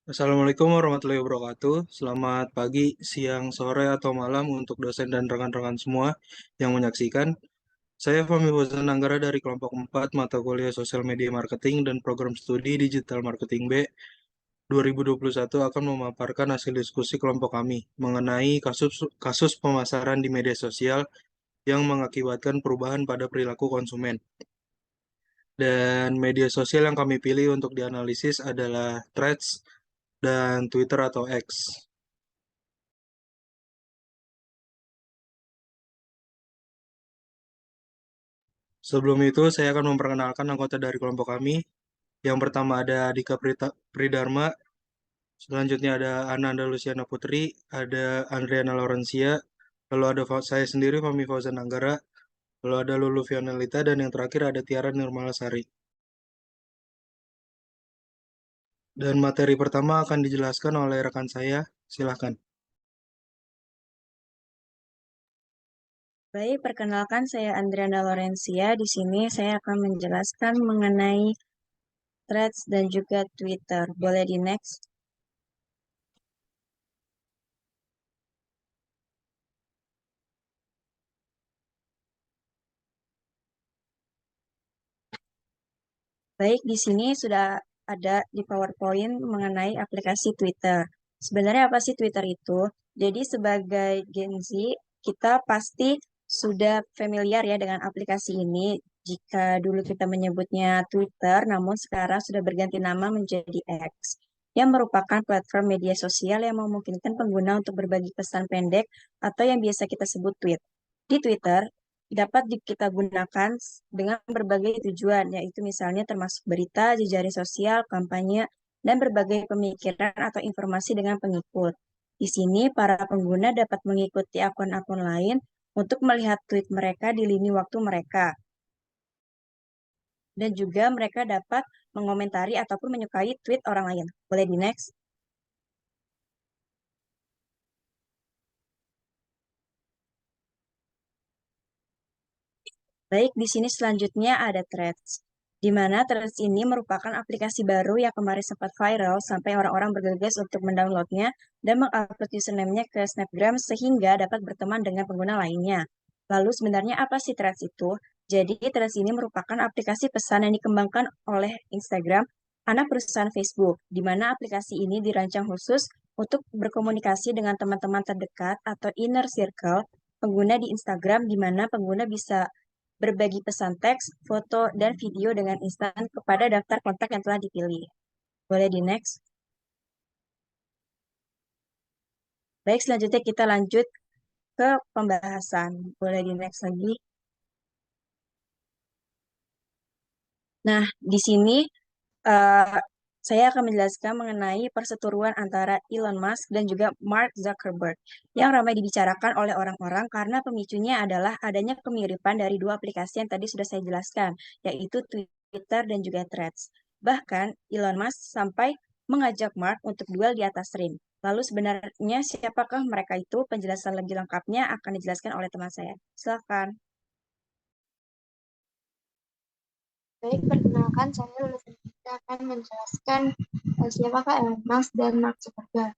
Assalamualaikum warahmatullahi wabarakatuh. Selamat pagi, siang, sore, atau malam untuk dosen dan rekan-rekan semua yang menyaksikan. Saya Fahmi Fauzan Anggara dari kelompok 4 mata kuliah Sosial Media Marketing dan Program Studi Digital Marketing B 2021 akan memaparkan hasil diskusi kelompok kami mengenai kasus kasus pemasaran di media sosial yang mengakibatkan perubahan pada perilaku konsumen. Dan media sosial yang kami pilih untuk dianalisis adalah Threads dan Twitter atau X. Sebelum itu, saya akan memperkenalkan anggota dari kelompok kami. Yang pertama ada Dika Pridharma, selanjutnya ada Ananda Luciana Putri, ada Andriana Laurencia, lalu ada saya sendiri, Fahmi Fauzan Anggara, lalu ada Lulu Fionelita, dan yang terakhir ada Tiara Nirmalasari. Dan materi pertama akan dijelaskan oleh rekan saya, silahkan. Baik, perkenalkan saya Andriana Laurencia. Di sini saya akan menjelaskan mengenai Threads dan juga Twitter. Boleh di next? Baik, di sini sudah ada di PowerPoint mengenai aplikasi Twitter. Sebenarnya apa sih Twitter itu? Jadi sebagai Gen Z, kita pasti sudah familiar ya dengan aplikasi ini. Jika dulu kita menyebutnya Twitter, namun sekarang sudah berganti nama menjadi X, yang merupakan platform media sosial yang memungkinkan pengguna untuk berbagi pesan pendek atau yang biasa kita sebut tweet. Di Twitter, dapat kita gunakan dengan berbagai tujuan, yaitu misalnya termasuk berita, jejaring sosial, kampanye, dan berbagai pemikiran atau informasi dengan pengikut. Di sini, para pengguna dapat mengikuti akun-akun lain untuk melihat tweet mereka di lini waktu mereka. Dan juga mereka dapat mengomentari ataupun menyukai tweet orang lain. Boleh di next? Baik, di sini selanjutnya ada Threads, di mana Threads ini merupakan aplikasi baru yang kemarin sempat viral sampai orang-orang bergegas untuk mendownloadnya dan mengupload username-nya ke Snapgram sehingga dapat berteman dengan pengguna lainnya. Lalu sebenarnya apa sih Threads itu? Jadi Threads ini merupakan aplikasi pesan yang dikembangkan oleh Instagram, anak perusahaan Facebook, di mana aplikasi ini dirancang khusus untuk berkomunikasi dengan teman-teman terdekat atau inner circle pengguna di Instagram, di mana pengguna bisa berbagi pesan teks, foto, dan video dengan instan kepada daftar kontak yang telah dipilih. Boleh di next? Baik, selanjutnya kita lanjut ke pembahasan. Boleh di next lagi? Nah, di sini eh, saya akan menjelaskan mengenai perseteruan antara Elon Musk dan juga Mark Zuckerberg yang ramai dibicarakan oleh orang-orang karena pemicunya adalah adanya kemiripan dari dua aplikasi yang tadi sudah saya jelaskan, yaitu Twitter dan juga Threads. Bahkan Elon Musk sampai mengajak Mark untuk duel di atas ring. Lalu sebenarnya siapakah mereka itu? Penjelasan lebih lengkapnya akan dijelaskan oleh teman saya. Silakan. Baik, perkenalkan saya Lulu Fernanda akan menjelaskan siapakah Elon Musk dan Mark Zuckerberg.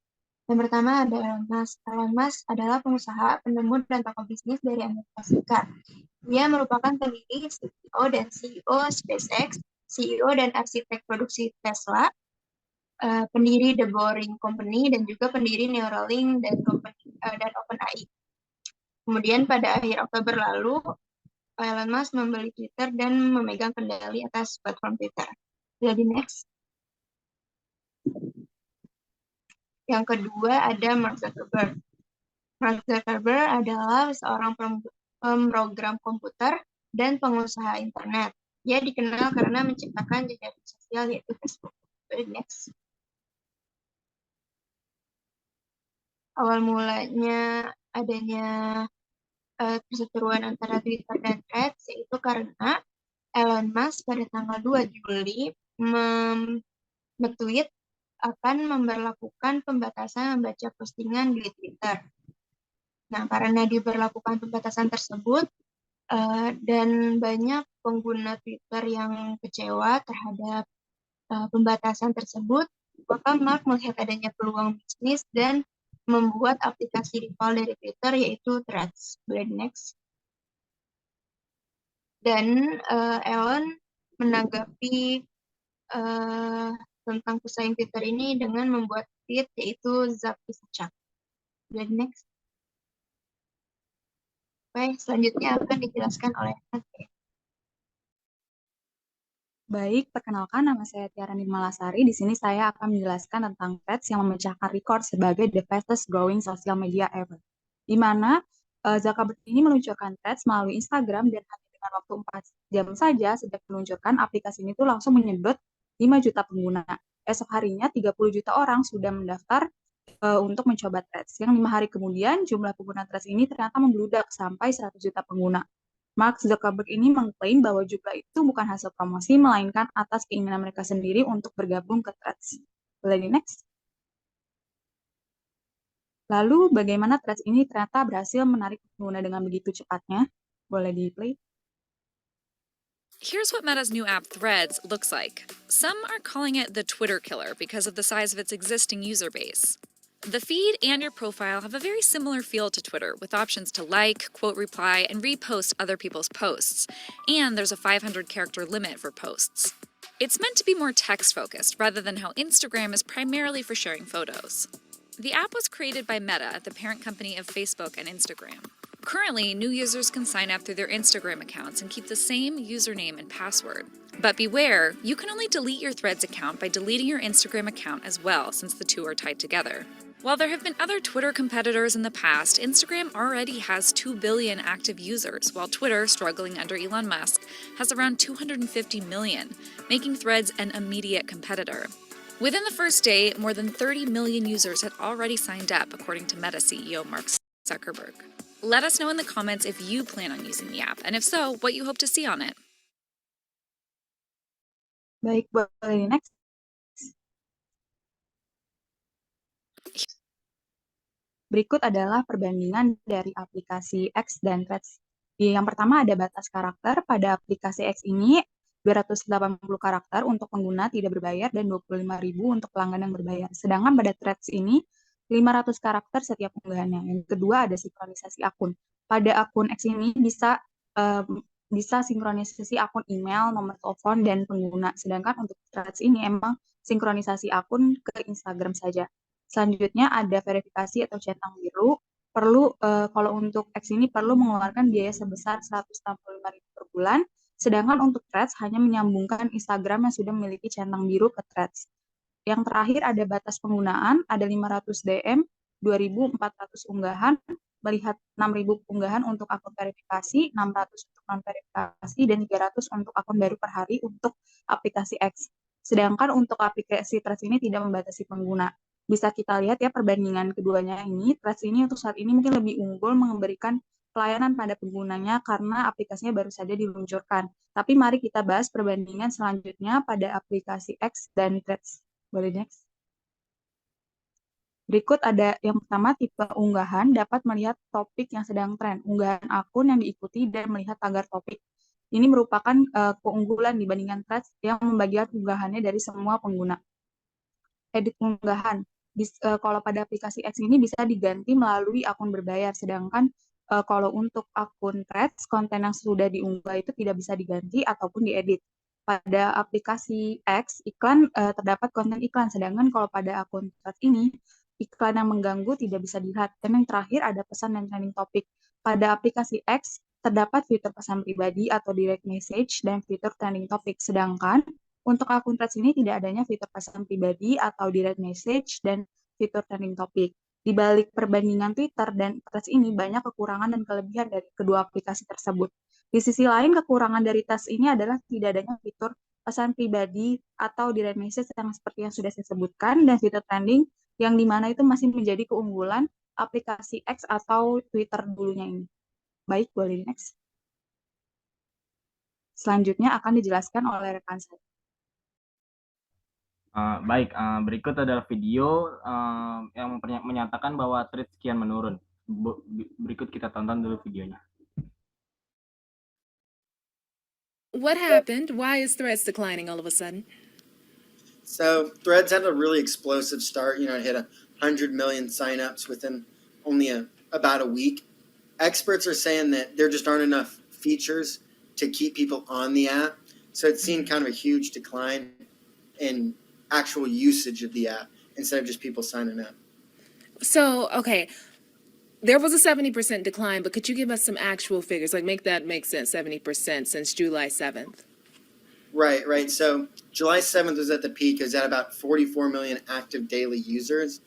Yang pertama ada Elon Musk. Elon Musk adalah pengusaha, penemu, dan tokoh bisnis dari Amerika Serikat. Dia merupakan pendiri, CEO, dan CEO SpaceX, CEO dan arsitek produksi Tesla, pendiri The Boring Company, dan juga pendiri Neuralink dan OpenAI. Kemudian pada akhir Oktober lalu, Elon Musk membeli Twitter dan memegang kendali atas platform Twitter. Jadi next. Yang kedua ada Mark Zuckerberg. Mark Zuckerberg adalah seorang pemrogram komputer dan pengusaha internet. Dia dikenal karena menciptakan jejaring sosial yaitu Facebook. Jadi next. Awal mulanya adanya perseteruan antara Twitter dan Threads yaitu karena Elon Musk pada tanggal 2 Juli nge-tweet akan memberlakukan pembatasan membaca postingan di Twitter. Nah, karena diberlakukan pembatasan tersebut dan banyak pengguna Twitter yang kecewa terhadap pembatasan tersebut, Maka Mark melihat adanya peluang bisnis dan membuat aplikasi rival dari Twitter yaitu Threads. Boleh next. Dan Elon menanggapi tentang pesaing Twitter ini dengan membuat tweet yaitu Zap is a Chuck. Boleh next. Baik, selanjutnya akan dijelaskan oleh Nadia. Baik, perkenalkan nama saya Tiara Nirmalasari. Di sini saya akan menjelaskan tentang Threads yang memecahkan rekor sebagai the fastest growing social media ever. Di mana Zuckerberg ini meluncurkan Threads melalui Instagram dan hanya dengan waktu 4 jam saja sejak meluncurkan aplikasi ini tuh langsung menyedot 5 juta pengguna. Esok harinya 30 juta orang sudah mendaftar untuk mencoba Threads. Yang 5 hari kemudian jumlah pengguna Threads ini ternyata membludak sampai 100 juta pengguna. Mark Zuckerberg ini mengklaim bahwa jumlah itu bukan hasil promosi, melainkan atas keinginan mereka sendiri untuk bergabung ke Threads. Boleh di next? Lalu bagaimana Threads ini ternyata berhasil menarik pengguna dengan begitu cepatnya? Boleh di play? Here's what Meta's new app Threads looks like. Some are calling it the Twitter killer because of the size of its existing user base. The feed and your profile have a very similar feel to Twitter, with options to like, quote reply, and repost other people's posts. And there's a 500-character limit for posts. It's meant to be more text-focused, rather than how Instagram is primarily for sharing photos. The app was created by Meta, the parent company of Facebook and Instagram. Currently, new users can sign up through their Instagram accounts and keep the same username and password. But beware, you can only delete your Threads account by deleting your Instagram account as well, since the two are tied together. While there have been other Twitter competitors in the past, Instagram already has 2 billion active users, while Twitter, struggling under Elon Musk, has around 250 million, making Threads an immediate competitor. Within the first day, more than 30 million users had already signed up, according to Meta CEO Mark Zuckerberg. Let us know in the comments if you plan on using the app, and if so, what you hope to see on it. Baik, boleh next? Berikut adalah perbandingan dari aplikasi X dan Threads. Yang pertama ada batas karakter. Pada aplikasi X ini 280 karakter untuk pengguna tidak berbayar dan 25.000 untuk pelanggan yang berbayar. Sedangkan pada Threads ini 500 karakter setiap unggahannya. Yang kedua ada sinkronisasi akun. Pada akun X ini bisa sinkronisasi akun email, nomor telepon, dan pengguna. Sedangkan untuk Threads ini emang sinkronisasi akun ke Instagram saja. Selanjutnya ada verifikasi atau centang biru. Kalau untuk X ini perlu mengeluarkan biaya sebesar 165.000 per bulan, sedangkan untuk Threads hanya menyambungkan Instagram yang sudah memiliki centang biru ke Threads. Yang terakhir ada batas penggunaan, ada 500 DM, 2.400 unggahan, melihat 6.000 unggahan untuk akun verifikasi, 600 untuk non-verifikasi, dan 300 untuk akun baru per hari untuk aplikasi X. Sedangkan untuk aplikasi Threads ini tidak membatasi pengguna. Bisa kita lihat ya perbandingan keduanya ini, Threads ini untuk saat ini mungkin lebih unggul memberikan pelayanan pada penggunanya karena aplikasinya baru saja diluncurkan. Tapi mari kita bahas perbandingan selanjutnya pada aplikasi X dan Threads. Boleh next. Berikut ada yang pertama, tipe unggahan dapat melihat topik yang sedang tren, unggahan akun yang diikuti, dan melihat tagar topik. Ini merupakan keunggulan dibandingkan Threads yang membagikan unggahannya dari semua pengguna. Edit unggahan. Kalau pada aplikasi X ini bisa diganti melalui akun berbayar, sedangkan kalau untuk akun Threads, konten yang sudah diunggah itu tidak bisa diganti ataupun diedit. Pada aplikasi X, iklan terdapat konten iklan, sedangkan kalau pada akun Threads ini, iklan yang mengganggu tidak bisa dilihat. Dan yang terakhir ada pesan dan trending topik. Pada aplikasi X, terdapat fitur pesan pribadi atau direct message dan fitur trending topik, sedangkan untuk akun Threads ini tidak adanya fitur pesan pribadi atau direct message dan fitur trending topik. Di balik perbandingan Twitter dan Threads ini banyak kekurangan dan kelebihan dari kedua aplikasi tersebut. Di sisi lain, kekurangan dari Threads ini adalah tidak adanya fitur pesan pribadi atau direct message yang seperti yang sudah saya sebutkan, dan fitur trending yang dimana itu masih menjadi keunggulan aplikasi X atau Twitter dulunya ini. Baik, boleh next. Selanjutnya akan dijelaskan oleh rekan saya. Baik, berikut adalah video yang menyatakan bahwa Threads kian menurun. Berikut kita tonton dulu videonya. What happened? Why is Threads declining all of a sudden? So Threads had a really explosive start. It hit 100 million signups within only about a week. Experts are saying that there just aren't enough features to keep people on the app. So it's seen kind of a huge decline in actual usage of the app instead of just people signing up. So, okay, there was a 70% decline, but could you give us some actual figures? Like, make that make sense, 70% since July 7th. Right. So July 7th was at the peak. It was at about 44 million active daily users.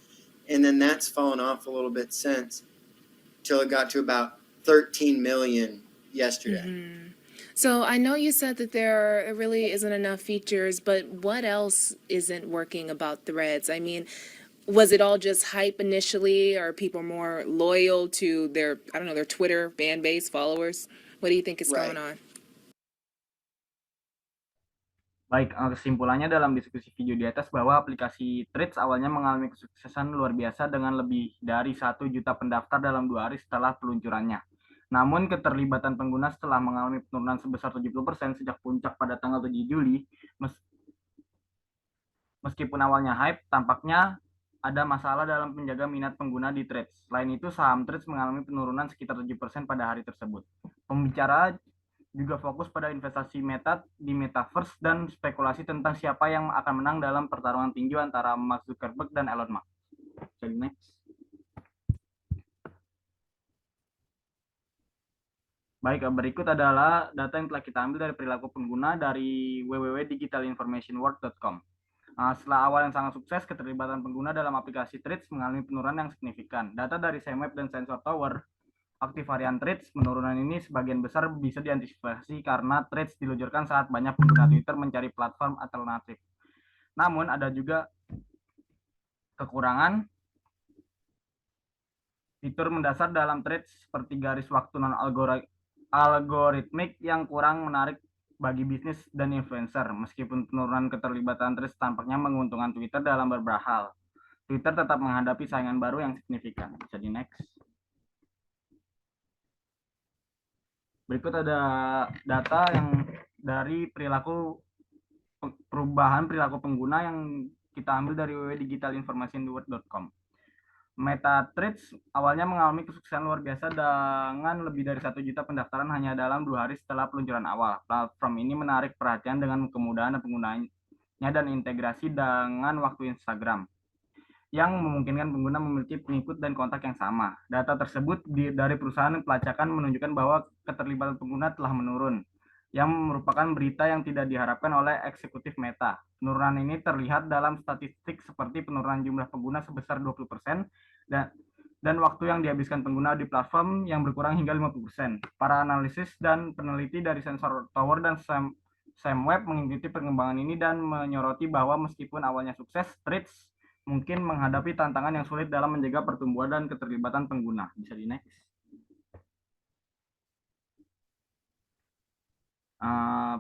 And then that's fallen off a little bit since, till it got to about 13 million yesterday. So I know you said that there really isn't enough features, but what else isn't working about Threads? I mean, was it all just hype initially? Or are people more loyal to their, I don't know, their Twitter fan base, followers? What do you think is going on? Baik, kesimpulannya dalam diskusi video di atas bahwa aplikasi Threads awalnya mengalami kesuksesan luar biasa dengan lebih dari 1 juta pendaftar dalam 2 hari setelah peluncurannya. Namun keterlibatan pengguna setelah mengalami penurunan sebesar 70% sejak puncak pada tanggal 7 Juli, meskipun awalnya hype, tampaknya ada masalah dalam menjaga minat pengguna di Threads. Selain itu, saham Threads mengalami penurunan sekitar 7% pada hari tersebut. Pembicara juga fokus pada investasi Meta di Metaverse dan spekulasi tentang siapa yang akan menang dalam pertarungan tinju antara Mark Zuckerberg dan Elon Musk. Jadi next. Baik, berikut adalah data yang telah kita ambil dari perilaku pengguna dari www.digitalinformationworld.com. Setelah awal yang sangat sukses, keterlibatan pengguna dalam aplikasi Threads mengalami penurunan yang signifikan. Data dari SEMweb dan Sensor Tower aktif harian Threads, penurunan ini sebagian besar bisa diantisipasi karena Threads diluncurkan saat banyak pengguna Twitter mencari platform alternatif. Namun ada juga kekurangan fitur mendasar dalam Threads seperti garis waktu non-algoritmik yang kurang menarik bagi bisnis dan influencer. Meskipun penurunan keterlibatan Threads tampaknya menguntungkan Twitter dalam beberapa hal, Twitter tetap menghadapi saingan baru yang signifikan. Bisa di next. Berikut ada data yang dari perubahan perilaku pengguna yang kita ambil dari www.digitalinformationworld.com. Meta Threads awalnya mengalami kesuksesan luar biasa dengan lebih dari 1 juta pendaftaran hanya dalam 2 hari setelah peluncuran awal. Platform ini menarik perhatian dengan kemudahan penggunanya dan integrasi dengan waktu Instagram, yang memungkinkan pengguna memiliki pengikut dan kontak yang sama. Data tersebut dari perusahaan pelacakan menunjukkan bahwa keterlibatan pengguna telah menurun, yang merupakan berita yang tidak diharapkan oleh eksekutif Meta. Penurunan ini terlihat dalam statistik seperti penurunan jumlah pengguna sebesar 20% dan waktu yang dihabiskan pengguna di platform yang berkurang hingga 50%. Para analisis dan peneliti dari Sensor Tower dan SEMweb mengikuti perkembangan ini dan menyoroti bahwa meskipun awalnya sukses, Threads mungkin menghadapi tantangan yang sulit dalam menjaga pertumbuhan dan keterlibatan pengguna. Bisa di next.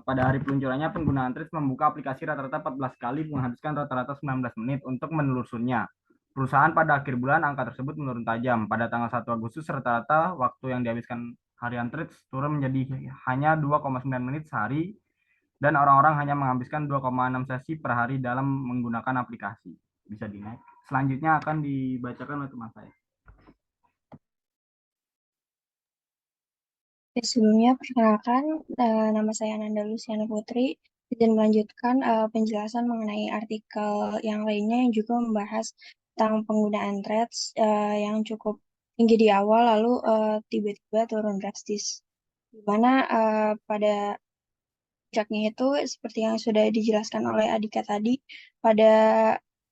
Pada hari peluncurannya, penggunaan Threads membuka aplikasi rata-rata 14 kali, menghabiskan rata-rata 19 menit untuk menelusurnya. Perusahaan pada akhir bulan, angka tersebut menurun tajam. Pada tanggal 1 Agustus, rata-rata waktu yang dihabiskan harian Threads turun menjadi hanya 2,9 menit sehari, dan orang-orang hanya menghabiskan 2,6 sesi per hari dalam menggunakan aplikasi. Bisa di next. Selanjutnya akan dibacakan oleh teman saya. Sebelumnya, perkenalkan, nama saya Ananda Luciana Putri, dan melanjutkan penjelasan mengenai artikel yang lainnya yang juga membahas tentang penggunaan Threads yang cukup tinggi di awal, lalu tiba-tiba turun drastis. Di mana pada puncaknya itu, seperti yang sudah dijelaskan oleh Adika tadi,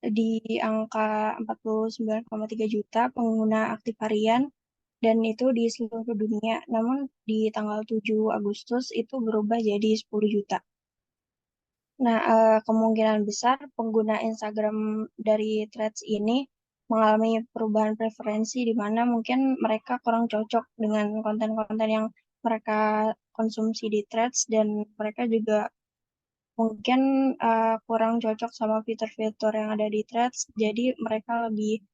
di angka 49,3 juta pengguna aktif harian, dan itu di seluruh dunia. Namun di tanggal 7 Agustus itu berubah jadi 10 juta. Nah, kemungkinan besar pengguna Instagram dari Threads ini mengalami perubahan preferensi di mana mungkin mereka kurang cocok dengan konten-konten yang mereka konsumsi di Threads, dan mereka juga mungkin kurang cocok sama fitur-fitur yang ada di Threads. Jadi mereka lebih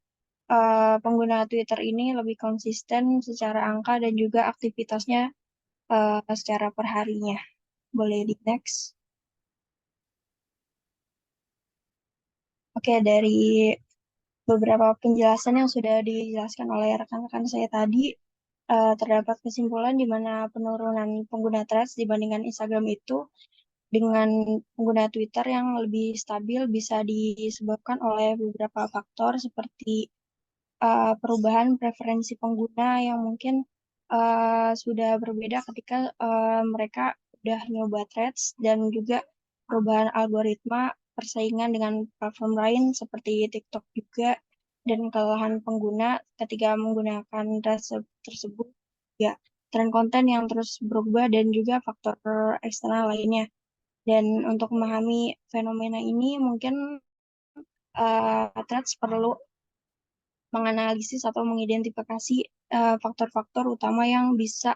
pengguna Twitter ini lebih konsisten secara angka dan juga aktivitasnya secara perharinya. Boleh di next. Oke, dari beberapa penjelasan yang sudah dijelaskan oleh rekan-rekan saya tadi, terdapat kesimpulan di mana penurunan pengguna Threads dibandingkan Instagram itu dengan pengguna Twitter yang lebih stabil bisa disebabkan oleh beberapa faktor seperti perubahan preferensi pengguna yang mungkin sudah berbeda ketika mereka udah nyoba Threads, dan juga perubahan algoritma persaingan dengan platform lain seperti TikTok juga, dan kelelahan pengguna ketika menggunakan Threads tersebut, ya tren konten yang terus berubah dan juga faktor eksternal lainnya. Dan untuk memahami fenomena ini mungkin Threads perlu menganalisis atau mengidentifikasi faktor-faktor utama yang bisa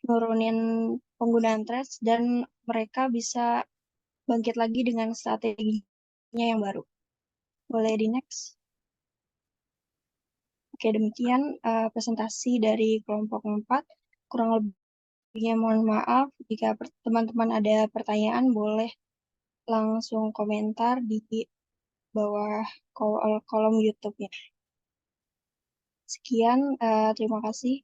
nurunin penggunaan Threads, dan mereka bisa bangkit lagi dengan strateginya yang baru. Boleh di next? Oke, demikian presentasi dari kelompok 4. Kurang lebihnya mohon maaf. Jika teman-teman ada pertanyaan, boleh langsung komentar di bawah kolom YouTube-nya. Sekian, terima kasih.